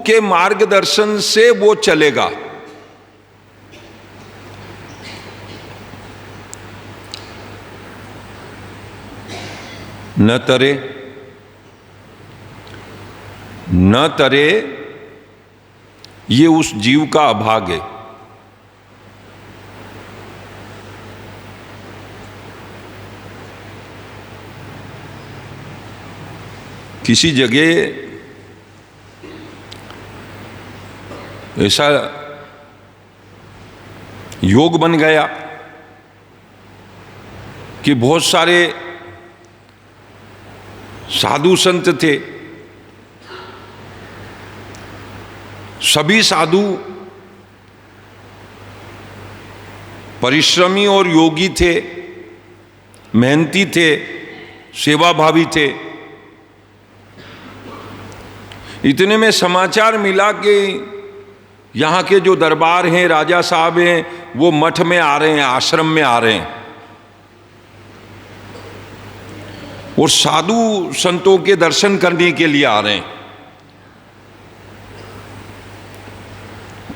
के मार्गदर्शन से वो चलेगा। न तरे न तरे, ये उस जीव का अभाग है। किसी जगह ऐसा योग बन गया कि बहुत सारे साधु संत थे, सभी साधु परिश्रमी और योगी थे, मेहनती थे, सेवाभावी थे। इतने में समाचार मिला कि यहाँ के जो दरबार हैं, राजा साहब हैं, वो मठ में आ रहे हैं, आश्रम में आ रहे हैं और साधु संतों के दर्शन करने के लिए आ रहे हैं।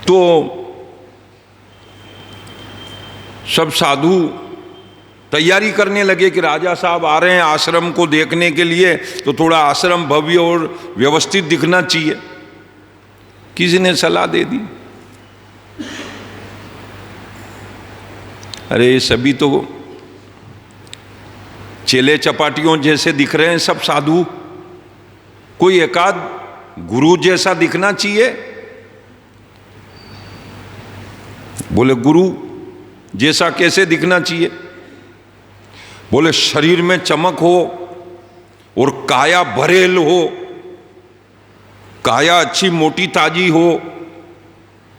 तो सब साधु तैयारी करने लगे कि राजा साहब आ रहे हैं आश्रम को देखने के लिए, तो थोड़ा आश्रम भव्य और व्यवस्थित दिखना चाहिए। किसी ने सलाह दे दी, अरे ये सभी तो चेले चपाटियों जैसे दिख रहे हैं सब साधु, कोई एकाध गुरु जैसा दिखना चाहिए। बोले गुरु जैसा कैसे दिखना चाहिए? बोले शरीर में चमक हो और काया भरेल हो, काया अच्छी मोटी ताजी हो,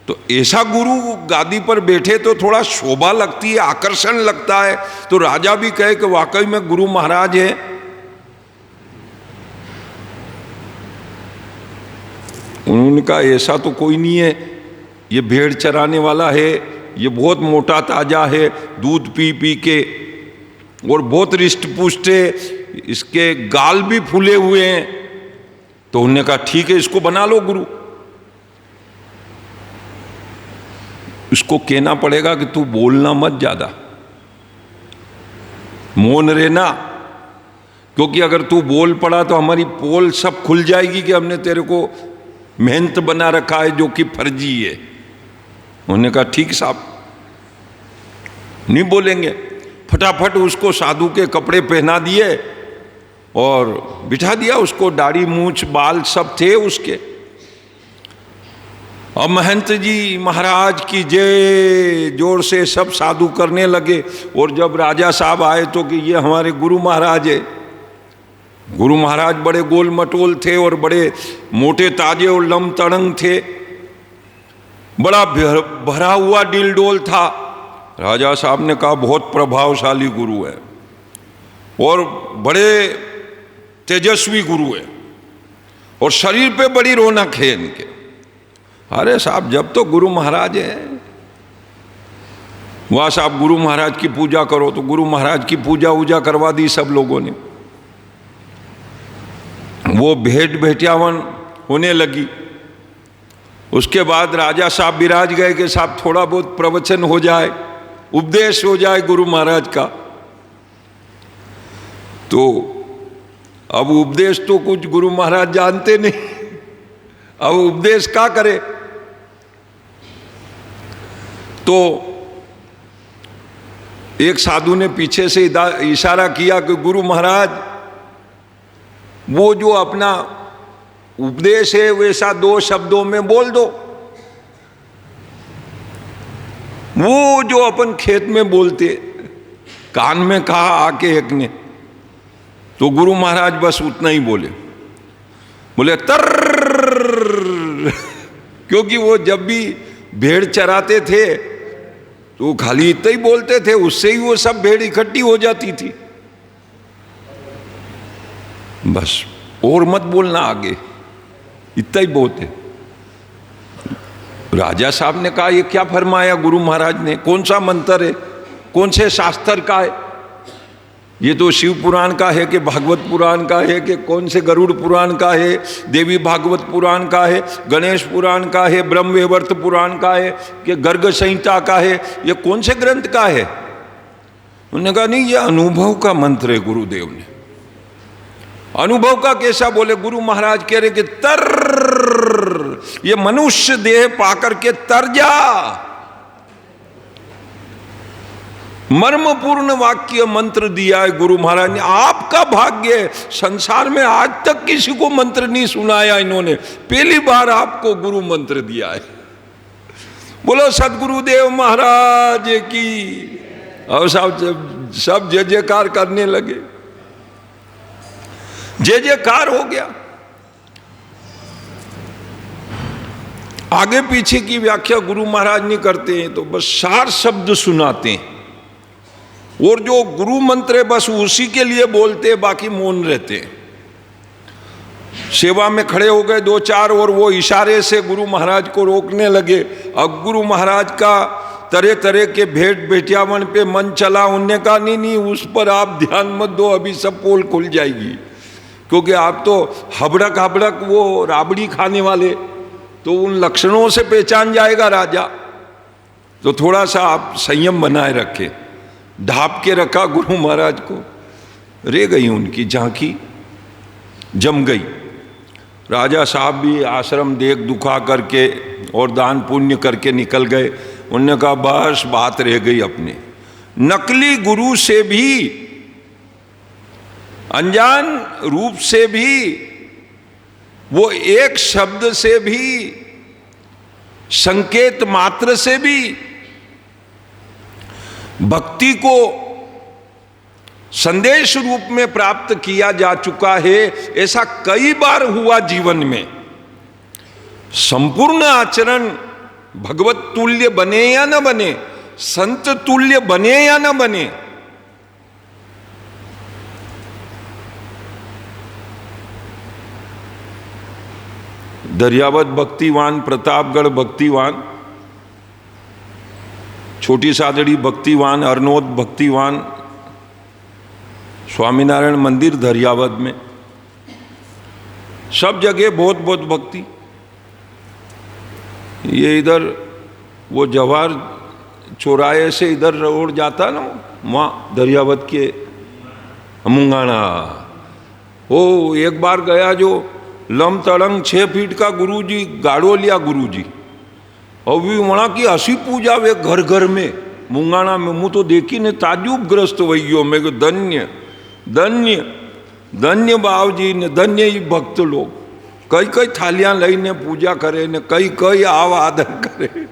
तो ऐसा गुरु गादी पर बैठे तो थोड़ा शोभा लगती है, आकर्षण लगता है। तो राजा भी कहे कि वाकई में गुरु महाराज है। उन्होंने कहा ऐसा तो कोई नहीं है, ये भेड़ चराने वाला है, ये बहुत मोटा ताजा है, दूध पी पी के, और बहुत रिष्ट पुष्ट है, इसके गाल भी फूले हुए हैं। तो उन्होंने कहा ठीक है, इसको बना लो गुरु। इसको कहना पड़ेगा कि तू बोलना मत ज्यादा, मौन रहना, क्योंकि अगर तू बोल पड़ा तो हमारी पोल सब खुल जाएगी कि हमने तेरे को मेहनत बना रखा है जो कि फर्जी है। उन्होंने कहा ठीक साहब, नहीं बोलेंगे। फटाफट उसको साधु के कपड़े पहना दिए और बिठा दिया उसको, दाढ़ी मूछ बाल सब थे उसके। और महंत जी महाराज की जय जोर से सब साधु करने लगे। और जब राजा साहब आए तो कि ये हमारे गुरु महाराज है। गुरु महाराज बड़े गोल मटोल थे और बड़े मोटे ताजे और लम तड़ंग थे, बड़ा भरा हुआ दिल डोल था। राजा साहब ने कहा बहुत प्रभावशाली गुरु है और बड़े तेजस्वी गुरु है और शरीर पे बड़ी रौनक है इनके। अरे साहब, जब तो गुरु महाराज है, वहाँ साहब गुरु महाराज की पूजा करो, तो गुरु महाराज की पूजा वूजा करवा दी सब लोगों ने। वो भेंट भेटियावन होने लगी। उसके बाद राजा साहब विराज गए कि साहब थोड़ा बहुत प्रवचन हो जाए, उपदेश हो जाए गुरु महाराज का। तो अब उपदेश तो कुछ गुरु महाराज जानते नहीं, अब उपदेश क्या करे। तो एक साधु ने पीछे से इशारा किया कि गुरु महाराज, वो जो अपना उपदेश है वैसा 2 शब्दों में बोल दो, वो जो अपन खेत में बोलते। कान में कहा आके एक ने, तो गुरु महाराज बस उतना ही बोले, बोले तर, क्योंकि वो जब भी भेड़ चराते थे तो खाली इतना ही बोलते थे, उससे ही वो सब भेड़ इकट्ठी हो जाती थी। बस और मत बोलना आगे, इतना ही बहुत है। राजा साहब ने कहा ये क्या फरमाया गुरु महाराज ने, कौन सा मंत्र है, कौन से शास्त्र का है? ये तो शिव पुराण का है कि भागवत पुराण का है कि कौन से गरुड़ पुराण का है, देवी भागवत पुराण का है, गणेश पुराण का है, ब्रह्मवैवर्त पुराण का है कि गर्ग संहिता का है, ये कौन से ग्रंथ का है? उन्होंने कहा नहीं, ये अनुभव का मंत्र है गुरुदेव ने। अनुभव का कैसा? बोले गुरु महाराज कह रहे कि तर, ये मनुष्य देह पाकर के तर जा। मर्मपूर्ण वाक्य मंत्र दिया है गुरु महाराज ने। आपका भाग्य है, संसार में आज तक किसी को मंत्र नहीं सुनाया इन्होंने, पहली बार आपको गुरु मंत्र दिया है। बोलो सदगुरुदेव महाराज की। और सब जय जयकार करने लगे, जय जयकार हो गया। आगे पीछे की व्याख्या गुरु महाराज नहीं करते हैं, तो बस सार शब्द सुनाते हैं। और जो गुरु मंत्र है बस उसी के लिए बोलते, बाकी मौन रहते। सेवा में खड़े हो गए दो चार और वो इशारे से गुरु महाराज को रोकने लगे। अब गुरु महाराज का तरह तरह के भेंट भेटियावन पे मन चला। उनने कहा नहीं नहीं, उस पर आप ध्यान मत दो, अभी सब पोल खुल जाएगी, क्योंकि आप तो हबड़क हबड़क वो राबड़ी खाने वाले, तो उन लक्षणों से पहचान जाएगा राजा। तो थोड़ा सा आप संयम बनाए रखें। ढाप के रखा गुरु महाराज को। रह गई उनकी झांकी, जम गई। राजा साहब भी आश्रम देख दुखा करके और दान पुण्य करके निकल गए। उन्होंने कहा बस बात रह गई अपने। नकली गुरु से भी, अनजान रूप से भी, वो एक शब्द से भी, संकेत मात्र से भी भक्ति को संदेश रूप में प्राप्त किया जा चुका है। ऐसा कई बार हुआ जीवन में। संपूर्ण आचरण भगवत तुल्य बने या न बने, संत तुल्य बने या न बने, दरियावत भक्तिवान, प्रतापगढ़ भक्तिवान, छोटी सादड़ी भक्तिवान, अरनोद भक्तिवान, स्वामीनारायण मंदिर दरियावत में, सब जगह बहुत बहुत भक्ति। ये इधर वो जवाहर चौराहे से इधर रोड जाता ना, वहाँ दरियावत के मुंगाना, वो एक बार गया जो लम तड़ंग 6 फीट का गुरुजी गाड़ो लिया गुरुजी, और भी वहाँ की हसी पूजा वे घर घर में मुंगाना में। मुँह तो देखी ने ताजुब ग्रस्त वही मैं को धन्य धन्य धन्य बाबूजी ने, धन्य ही भक्त लोग। कई कई थालियां लईने पूजा करे ने, कई कई आव आदर करे,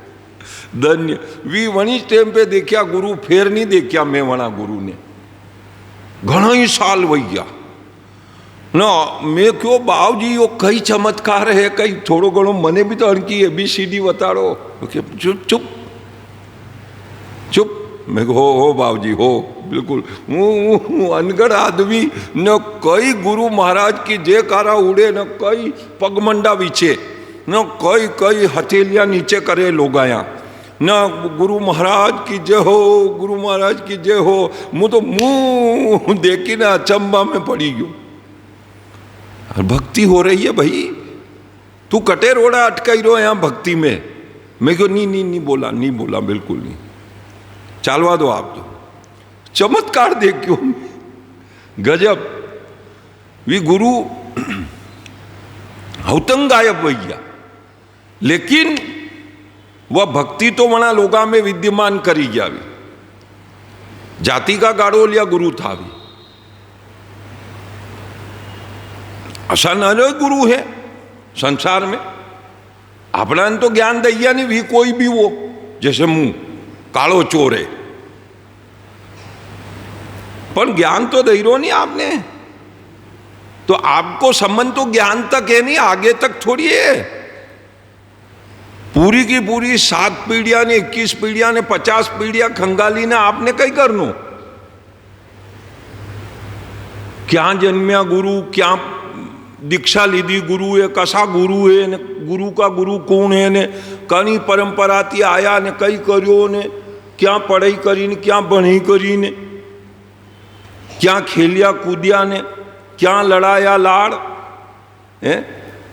धन्य। वी वनी टाइम पे देखा गुरु, फेर नहीं देखा मैं वना गुरु ने घणा ही साल वैया ना। मैं क्यों बाबूजी वो कई चमत्कार है, कई थोड़ो घणो मने भी तो अणकी ABCD बताड़ो। चुप चुप चुप। मैं हो बाबूजी हो, बिल्कुल हूँ अनगढ़ आदमी न। कई गुरु महाराज की जयकारा उड़े न, कई पगमंडा विचे न, कई कई हथेलियां नीचे करे लोग आया न। गुरु महाराज की जय हो, गुरु महाराज की जय हो। मुँह तो मुँह देखी ना अचंबा में पड़ी गयो। भक्ति हो रही है भाई, तू कटे रोड़ा अटकाई रो यहाँ भक्ति में। मैं क्यों नहीं बोला, नहीं बोला, बिल्कुल नहीं। चालवा दो आप तो। चमत्कार देख क्यों, गजब। वी गुरु हौतंग गायब भैया, लेकिन वह भक्ति तो वना लोगा में विद्यमान करी गया। जाति का गाड़ो लिया गुरु था भी, ऐसा न गुरु है संसार में। अपना तो ज्ञान दैया नहीं भी कोई भी वो, जैसे मुंह कालो चोर है, पर ज्ञान तो दे रो नहीं आपने। तो आपको संबंध तो ज्ञान तक है नहीं, आगे तक थोड़ी है। पूरी की पूरी 7 पीढ़ियां ने, 21 पीढ़ियां ने, 50 पीढ़ियां खंगाली ने आपने कई करनो। क्या जन्मिया गुरु, क्या दीक्षा लीधी गुरु है, कसा गुरु है ने, गुरु का गुरु कौन है ने, कनी परंपरा थी आया ने, कई करियो ने, क्या पढ़ाई करी ने, क्या बढ़ाई करी ने। क्या खेलिया कूदिया ने, क्या लड़ाया लाड़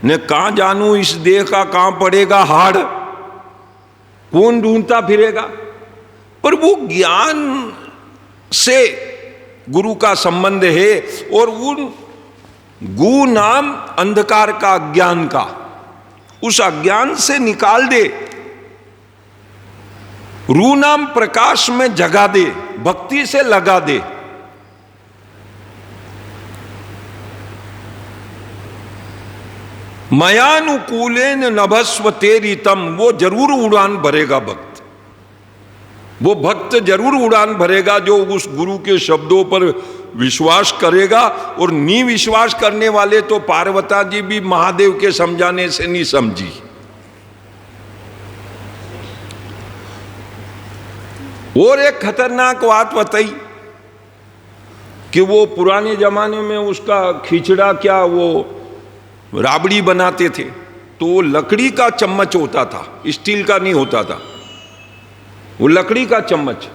ने, कहां जानू इस देह का कहां पड़ेगा हाड़, कौन ढूंढता फिरेगा। पर वो ज्ञान से गुरु का संबंध है, और उन गु नाम अंधकार का, अज्ञान का, उस अज्ञान से निकाल दे, रू नाम प्रकाश में जगा दे, भक्ति से लगा दे। मयानुकूलेन नभस्व तेरितम, वो जरूर उड़ान भरेगा भक्त, वो भक्त जरूर उड़ान भरेगा जो उस गुरु के शब्दों पर विश्वास करेगा। और निविश्वास करने वाले तो पार्वता जी भी महादेव के समझाने से नहीं समझी। और एक खतरनाक बात बताई कि वो पुराने जमाने में उसका खिचड़ा क्या, वो राबड़ी बनाते थे तो वो लकड़ी का चम्मच होता था, स्टील का नहीं होता था, वो लकड़ी का चम्मच।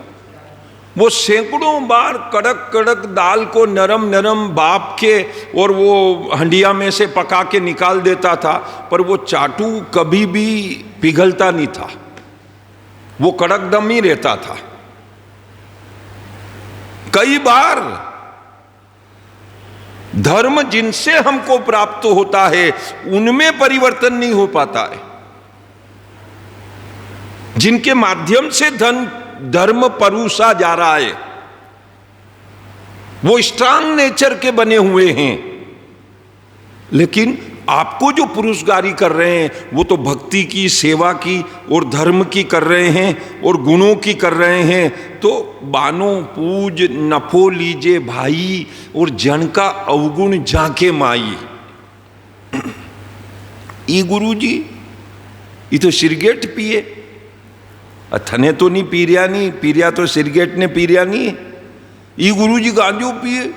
वो सैकड़ों बार कड़क कड़क दाल को नरम नरम बाप के और वो हंडिया में से पका के निकाल देता था, पर वो चाटू कभी भी पिघलता नहीं था, वो कड़क दम ही रहता था। कई बार धर्म जिनसे हमको प्राप्त होता है उनमें परिवर्तन नहीं हो पाता है, जिनके माध्यम से धर्म परूसा जा रहा है वो स्ट्रांग नेचर के बने हुए हैं, लेकिन आपको जो पुरुषगारी कर रहे हैं वो तो भक्ति की, सेवा की और धर्म की कर रहे हैं और गुणों की कर रहे हैं। तो बानो पूज नफो लीजे भाई, और जन का अवगुण जाके माई। ई गुरु जी ये तो सिरगेट पिए, थने तो नहीं पीरिया नहीं, पीरिया तो सिरगेट ने पीरिया नहीं। ई गुरु जी गांजो पिए,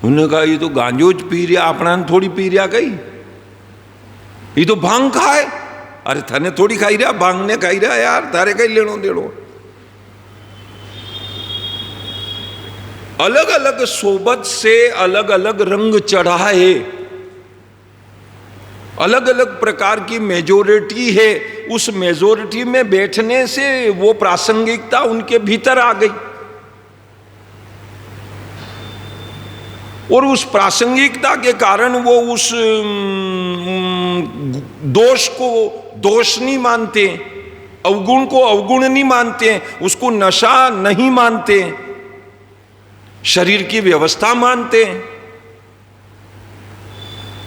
उन्होंने कहा ये तो गांजो ज पी रहा, अपना थोड़ी पी रहा कहीं, ये तो भांग खाए। अरे थने थोड़ी खाई रहा, भांग ने खाई रहा यार, तारे कहीं लेनो देनो। अलग अलग सोबत से अलग अलग रंग चढ़ा है, अलग अलग प्रकार की मेजोरिटी है, उस मेजोरिटी में बैठने से वो प्रासंगिकता उनके भीतर आ गई, और उस प्रासंगिकता के कारण वो उस दोष को दोष नहीं मानते, अवगुण को अवगुण नहीं मानते, उसको नशा नहीं मानते, शरीर की व्यवस्था मानते हैं।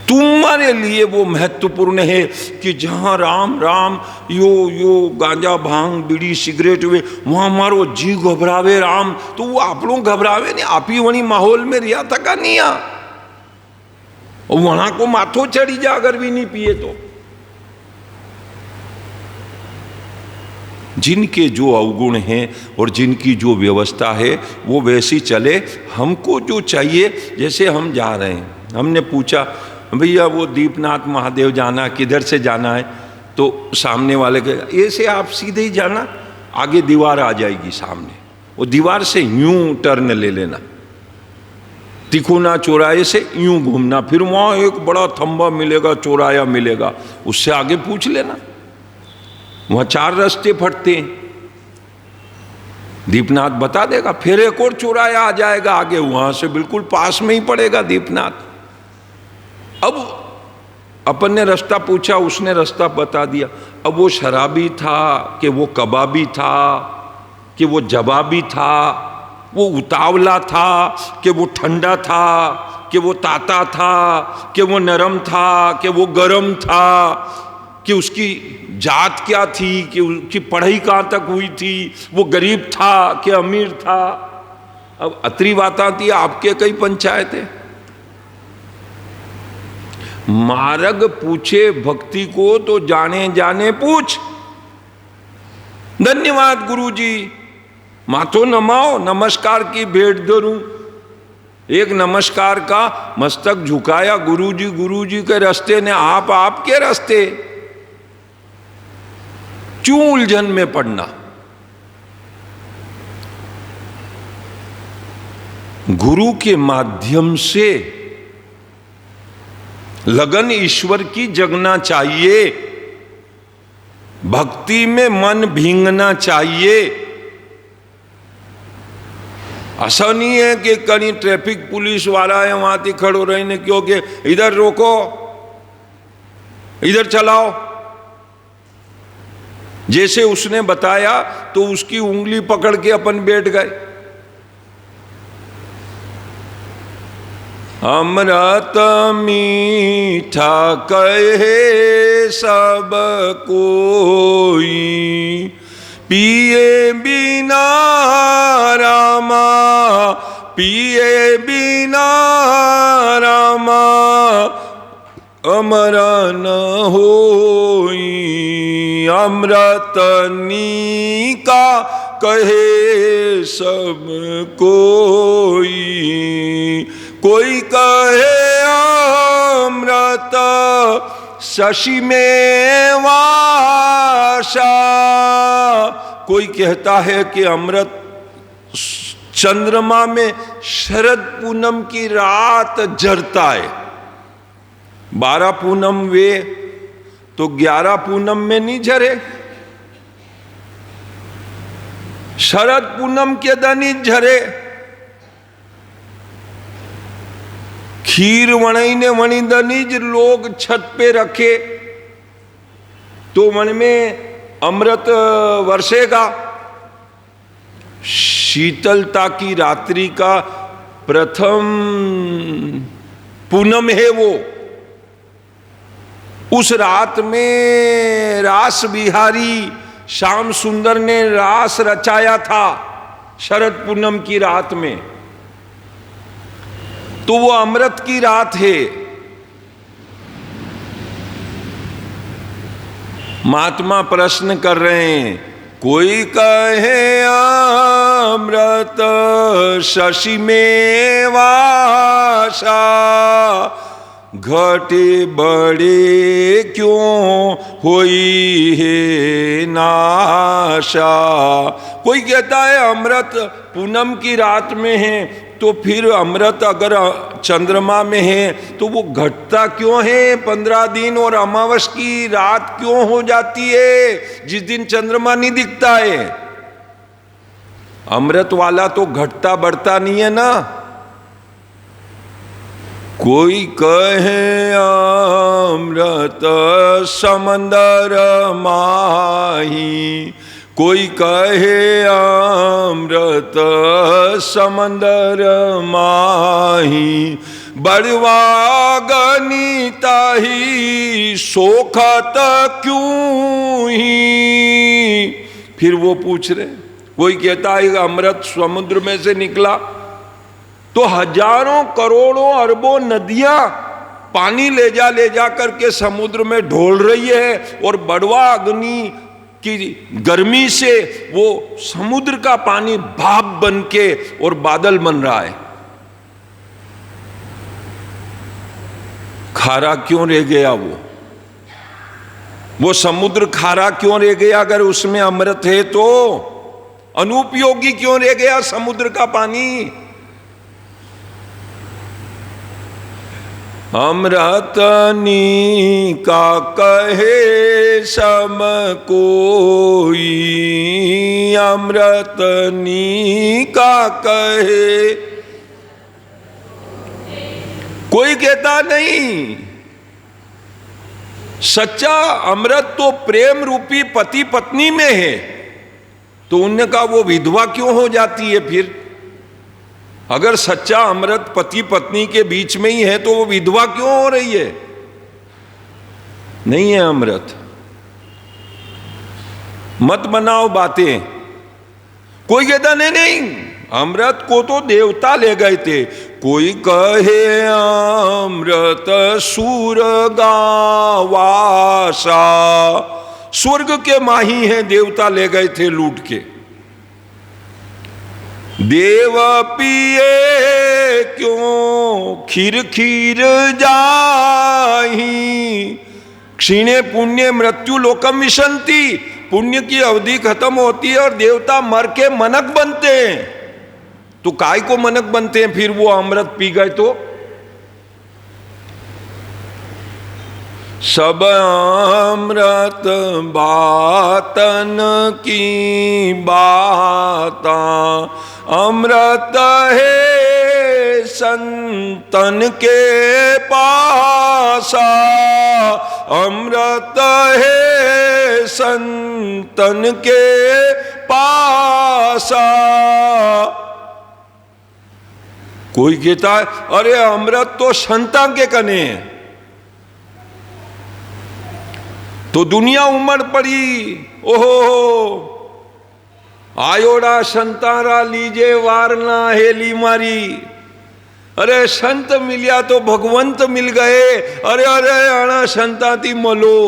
तुम्हारे लिए वो महत्वपूर्ण है कि जहां राम राम यो गांजा भांग बीड़ी सिगरेट हुए वहां मारो जी घबरावे राम, तो वो आप लोग घबरावे नहीं, आप ही वही माहौल में रिया तका नहीं आ, और वहां को माथो चढ़ी जा अगर भी नहीं पिए तो। जिनके जो अवगुण हैं और जिनकी जो व्यवस्था है वो वैसी चले। हमको जो चाहिए, जैसे हम जा रहे हैं, हमने पूछा भैया वो दीपनाथ महादेव जाना, किधर से जाना है, तो सामने वाले के ऐसे आप सीधे ही जाना, आगे दीवार आ जाएगी सामने, वो दीवार से यूं टर्न ले लेना, तिकोना चौराहे से यूं घूमना, फिर वहां एक बड़ा थंबा मिलेगा, चौराया मिलेगा, उससे आगे पूछ लेना, वहां 4 रास्ते फटते हैं, दीपनाथ बता देगा। फिर एक और चौराया आ जाएगा आगे, वहां से बिल्कुल पास में ही पड़ेगा दीपनाथ। अब अपन ने रास्ता पूछा, उसने रास्ता बता दिया। अब वो शराबी था कि वो कबाबी था कि वो जवाबी था, वो उतावला था कि वो ठंडा था, कि वो ताता था, कि वो नरम था, कि वो गरम था, कि उसकी जात क्या थी, कि उसकी पढ़ाई कहाँ तक हुई थी, वो गरीब था कि अमीर था। अब अतरी बात आती है, आपके कई पंचायत है। मार्ग पूछे भक्ति को तो जाने जाने पूछ। धन्यवाद गुरुजी, माथो नमाओ, नमस्कार की भेंट धरूं। एक नमस्कार का मस्तक झुकाया, गुरुजी के रास्ते ने आप आपके रास्ते, क्यों उलझन में पड़ना। गुरु के माध्यम से लगन ईश्वर की जगना चाहिए, भक्ति में मन भींगना चाहिए। ऐसा नहीं है कि कहीं ट्रैफिक पुलिस वाला है वहां थी खड़ो रहने क्योंकि इधर रोको, इधर चलाओ, जैसे उसने बताया तो उसकी उंगली पकड़ के अपन बैठ गए। अमृत मीठा कहे सब कोई, पिए बिना रामा, पिए बिना रामा, अमर न होई। अमृत नीका कहे सब कोई, कोई कहे अमृत शशि में वासा, कोई कहता है कि अमृत चंद्रमा में शरद पूनम की रात जरता है। 12 पूनम वे तो 11 पूनम में नहीं झरे, शरद पूनम के दिन ही झरे। खीर वणई ने वणी दनीज लोग छत पे रखे तो मन में अमृत वर्षेगा। शीतलता की रात्रि का प्रथम पूनम है वो। उस रात में रास बिहारी श्याम सुंदर ने रास रचाया था शरद पूनम की रात में, तो वो अमृत की रात है। महात्मा प्रश्न कर रहे हैं, कोई कहे अमृत शशि में वासा, घटे बड़े क्यों होई है नाशा। कोई कहता है अमृत पूनम की रात में है, तो फिर अमृत अगर चंद्रमा में है तो वो घटता क्यों है 15 दिन, और अमावस की रात क्यों हो जाती है जिस दिन चंद्रमा नहीं दिखता है। अमृत वाला तो घटता बढ़ता नहीं है ना। कोई कहे अमृत समंदर माही, कोई कहे अमृत समंदर माही, बड़वा गनीता ही सोखत क्यों ही। फिर वो पूछ रहे, कोई कहता है अमृत समुद्र में से निकला तो हजारों करोड़ों अरबों नदियां पानी ले जा करके समुद्र में ढोल रही है, और बड़वा अग्नि की गर्मी से वो समुद्र का पानी भाप बन के और बादल बन रहा है। खारा क्यों रह गया वो समुद्र खारा क्यों रह गया? अगर उसमें अमृत है तो अनुपयोगी क्यों रह गया समुद्र का पानी? अमृतनी का कहे सब कोई, अमृतनी का कहे कोई कहता नहीं। सच्चा अमृत तो प्रेम रूपी पति पत्नी में है, तो उनने कहा वो विधवा क्यों हो जाती है फिर? अगर सच्चा अमृत पति पत्नी के बीच में ही है तो वो विधवा क्यों हो रही है? नहीं है अमृत। मत बनाओ बातें। कोई कहता नहीं अमृत को तो देवता ले गए थे। कोई कहे अमृत स्वर्गावासा, स्वर्ग के माही हैं, देवता ले गए थे लूट के। देव पिए क्यों खीर खीर जाही, क्षीणे पुण्य मृत्यु लोकम विशंति। पुण्य की अवधि खत्म होती है और देवता मर के मनक बनते हैं। तो काय को मनक बनते हैं फिर वो अमृत पी गए तो? सब अमृत बातन की बाता, अमृत है संतन के पासा, अमृत है संतन के पासा। कोई कहता है अरे अमृत तो संता के कने है, तो दुनिया उमड़ पड़ी, ओहो आयोड़ा संतारा लीजे वारना हेली मारी। अरे संत मिलिया तो भगवंत मिल गए, अरे अरे आना संताती मलो।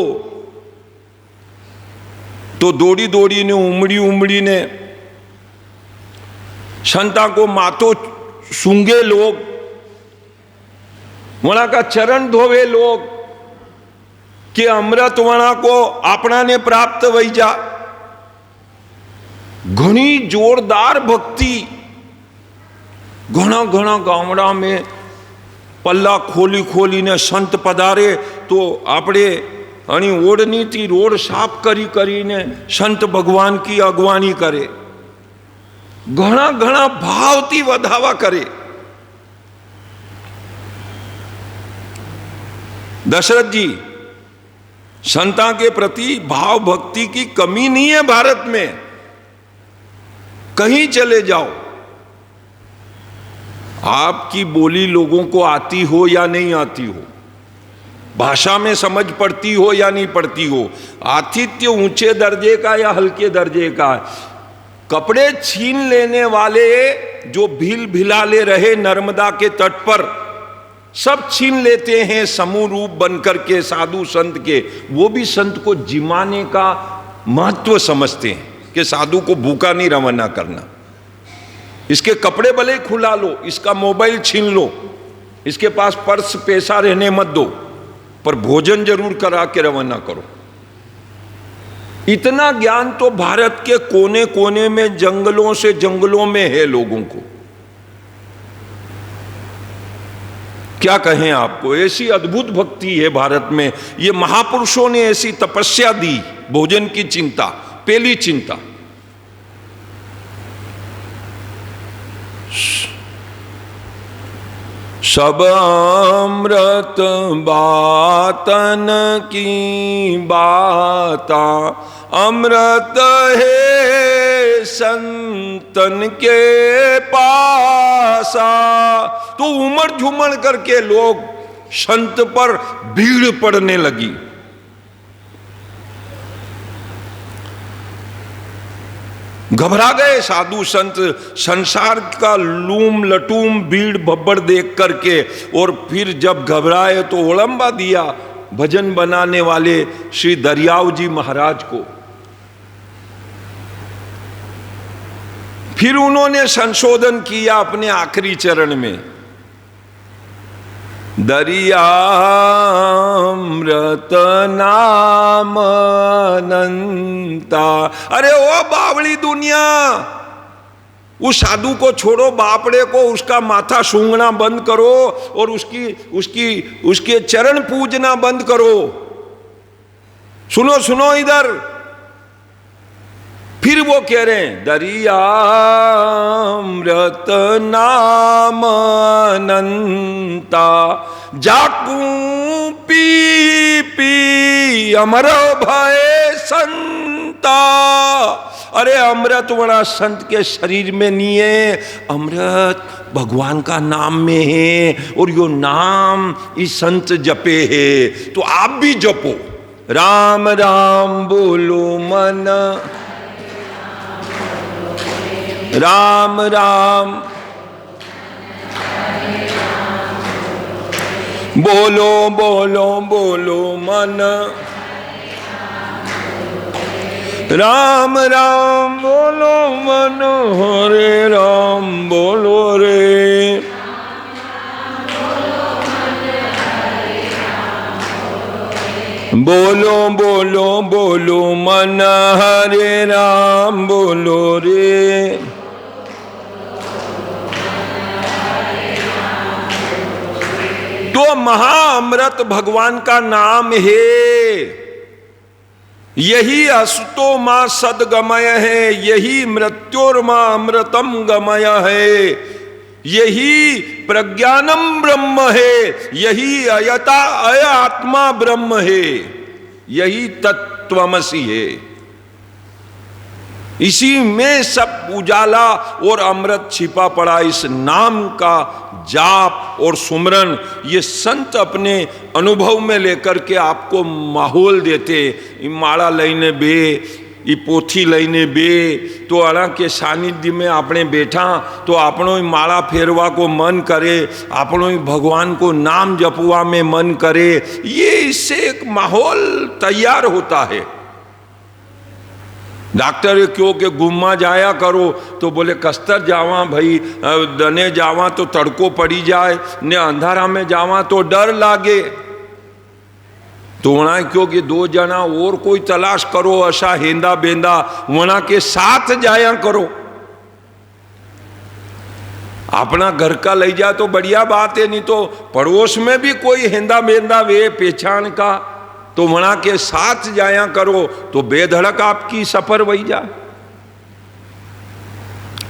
तो दौड़ी दौड़ी ने उमड़ी ने संता को मातो सूंगे लोग, वहां का चरण धोवे लोग कि अमृत वहां को अपना ने प्राप्त वही जा। घनी जोरदार भक्ति, घना घना गामड़ा में पल्ला खोली खोली ने संत पधारे तो आपणे अणी ओढ़नी थी रोड साफ करी करी ने संत भगवान की अगवानी करे, घना घना भावती वधावा करे। दशरथ जी, संता के प्रति भाव भक्ति की कमी नहीं है भारत में, कहीं चले जाओ। आपकी बोली लोगों को आती हो या नहीं आती हो, भाषा में समझ पड़ती हो या नहीं पड़ती हो, आतिथ्य ऊंचे दर्जे का या हल्के दर्जे का, कपड़े छीन लेने वाले जो भील भिलाले रहे नर्मदा के तट पर, सब छीन लेते हैं समूह रूप बनकर के साधु संत के। वो भी संत को जिमाने का महत्व समझते हैं कि साधु को भूखा नहीं रवाना करना। इसके कपड़े भले खुला लो, इसका मोबाइल छीन लो, इसके पास पर्स पैसा रहने मत दो, पर भोजन जरूर करा के रवाना करो। इतना ज्ञान तो भारत के कोने कोने में जंगलों से जंगलों में है लोगों को। क्या कहें आपको, ऐसी अद्भुत भक्ति है भारत में। ये महापुरुषों ने ऐसी तपस्या दी, भोजन की चिंता, पहली चिंता। सब अमृत बातन की बाता, अमृत है संतन के पासा। तो उमड़ झुमड़ करके लोग संत पर भीड़ पड़ने लगी। घबरा गए साधु संत संसार का लूम लटूम भीड़ भब्बड़ देख करके, और फिर जब घबराए तो ओलंबा दिया भजन बनाने वाले श्री दरियाव जी महाराज को। फिर उन्होंने संशोधन किया अपने आखिरी चरण में, दरियामृत नाम अनंता। अरे ओ बावड़ी दुनिया, उस साधु को छोड़ो, बापड़े को उसका माथा सूंघना बंद करो और उसके चरण पूजना बंद करो। सुनो सुनो इधर, फिर वो कह रहे हैं दरियामृत नाम अनंता, जाकू पी पी अमर भय संता। अरे अमृत वड़ा संत के शरीर में नहीं है, अमृत भगवान का नाम में है, और यो नाम इस संत जपे है। तो आप भी जपो, राम राम बोलो मन, राम राम बोलो बोलो बोलो मन, राम राम बोलो मन, हरे राम बोलो रे। बोलो बोलो बोलो मन, हरे राम बोलो रे। वो महाअमृत भगवान का नाम है। यही असतो मां सदगमय है, यही मृत्योर्मा अमृतम गमय है, यही प्रज्ञानम ब्रह्म है, यही अयता अय आत्मा ब्रह्म है, यही तत्त्वमसि है। इसी में सब उजाला और अमृत छिपा पड़ा। इस नाम का जाप और सुमरन ये संत अपने अनुभव में लेकर के आपको माहौल देते। माला लईने बे, ई पोथी लईने बे तो अड़ा के सानिध्य में आपने बैठा तो आपनो ही माला फेरवा को मन करे, आपनो ही भगवान को नाम जपवा में मन करे। ये इससे एक माहौल तैयार होता है। डॉक्टर क्यों के गुम्मा जाया करो तो बोले कस्तर जावा भाई, दने जावा तो तड़को पड़ी जाए, ने अंधारा में जावा तो डर लागे। तो वना क्यों कि दो जना और कोई तलाश करो, ऐसा हेंदा बेंदा वना के साथ जाया करो। अपना घर का ले जा तो बढ़िया बात है, नहीं तो पड़ोस में भी कोई हेंदा बेंदा वे पहचान का तो वना के साथ जाया करो तो बेधड़क आपकी सफर वही जाए।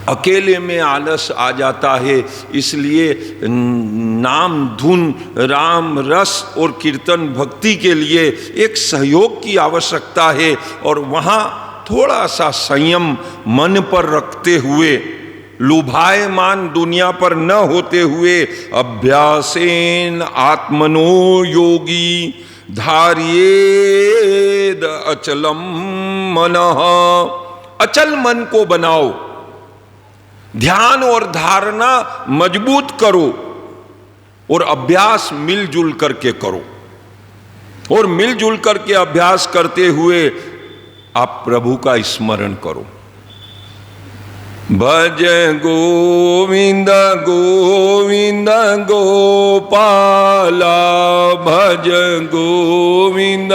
अकेले में आलस आ जाता है, इसलिए नाम धुन राम रस और कीर्तन भक्ति के लिए एक सहयोग की आवश्यकता है। और वहाँ थोड़ा सा संयम मन पर रखते हुए, लुभायमान दुनिया पर न होते हुए, अभ्यासेन आत्मनो योगी धार्येद अचलम मनः। अचल मन को बनाओ, ध्यान और धारणा मजबूत करो और अभ्यास मिलजुल करके करो। और मिलजुल करके अभ्यास करते हुए आप प्रभु का स्मरण करो। भज गोविंद गोविंद गोपाला, भज गोविंद